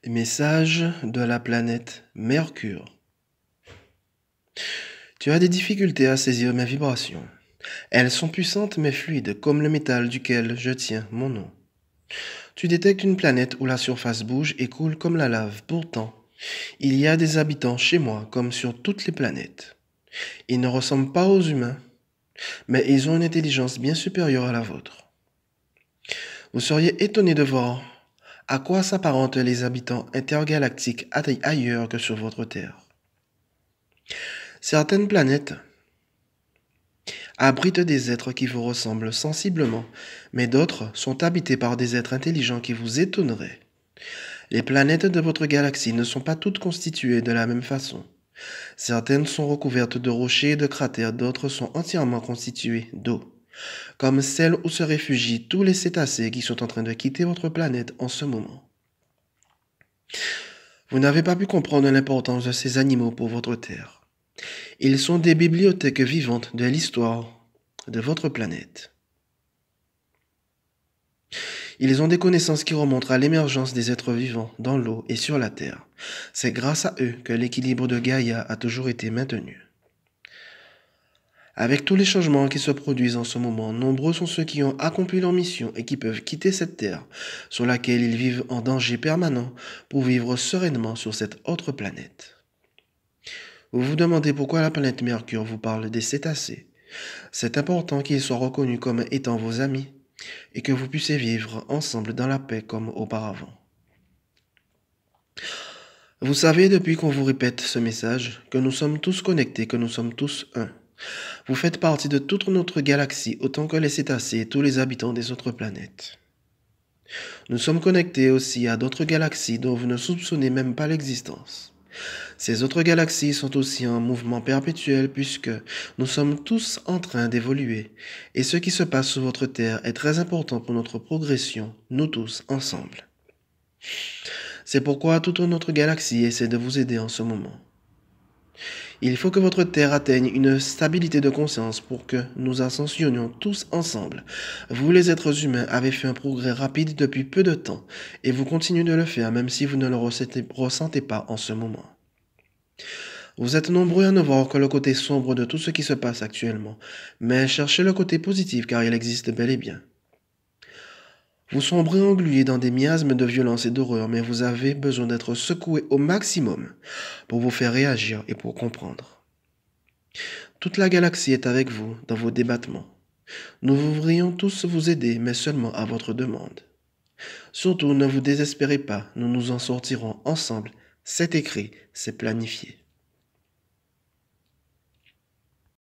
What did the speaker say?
Message de la planète Mercure. Tu as des difficultés à saisir mes vibrations. Elles sont puissantes mais fluides, comme le métal duquel je tiens mon nom. Tu détectes une planète où la surface bouge et coule comme la lave. Pourtant, il y a des habitants chez moi comme sur toutes les planètes. Ils ne ressemblent pas aux humains, mais ils ont une intelligence bien supérieure à la vôtre. Vous seriez étonné de voir à quoi s'apparentent les habitants intergalactiques ailleurs que sur votre Terre. Certaines planètes abritent des êtres qui vous ressemblent sensiblement, mais d'autres sont habitées par des êtres intelligents qui vous étonneraient. Les planètes de votre galaxie ne sont pas toutes constituées de la même façon. Certaines sont recouvertes de rochers et de cratères, d'autres sont entièrement constituées d'eau, comme celle où se réfugient tous les cétacés qui sont en train de quitter votre planète en ce moment. Vous n'avez pas pu comprendre l'importance de ces animaux pour votre Terre. Ils sont des bibliothèques vivantes de l'histoire de votre planète. Ils ont des connaissances qui remontent à l'émergence des êtres vivants dans l'eau et sur la Terre. C'est grâce à eux que l'équilibre de Gaïa a toujours été maintenu. Avec tous les changements qui se produisent en ce moment, nombreux sont ceux qui ont accompli leur mission et qui peuvent quitter cette Terre, sur laquelle ils vivent en danger permanent, pour vivre sereinement sur cette autre planète. Vous vous demandez pourquoi la planète Mercure vous parle des cétacés. C'est important qu'ils soient reconnus comme étant vos amis et que vous puissiez vivre ensemble dans la paix comme auparavant. Vous savez, depuis qu'on vous répète ce message, que nous sommes tous connectés, que nous sommes tous un. Vous faites partie de toute notre galaxie autant que les cétacés et tous les habitants des autres planètes. Nous sommes connectés aussi à d'autres galaxies dont vous ne soupçonnez même pas l'existence. Ces autres galaxies sont aussi en mouvement perpétuel puisque nous sommes tous en train d'évoluer. Et ce qui se passe sur votre Terre est très important pour notre progression, nous tous ensemble. C'est pourquoi toute notre galaxie essaie de vous aider en ce moment. Il faut que votre Terre atteigne une stabilité de conscience pour que nous ascensionnions tous ensemble. Vous, les êtres humains, avez fait un progrès rapide depuis peu de temps et vous continuez de le faire même si vous ne le ressentez pas en ce moment. Vous êtes nombreux à ne voir que le côté sombre de tout ce qui se passe actuellement, mais cherchez le côté positif car il existe bel et bien. Vous sombrez englués dans des miasmes de violence et d'horreur, mais vous avez besoin d'être secoués au maximum pour vous faire réagir et pour comprendre. Toute la galaxie est avec vous dans vos débattements. Nous voudrions tous vous aider, mais seulement à votre demande. Surtout, ne vous désespérez pas, nous nous en sortirons ensemble. C'est écrit, c'est planifié.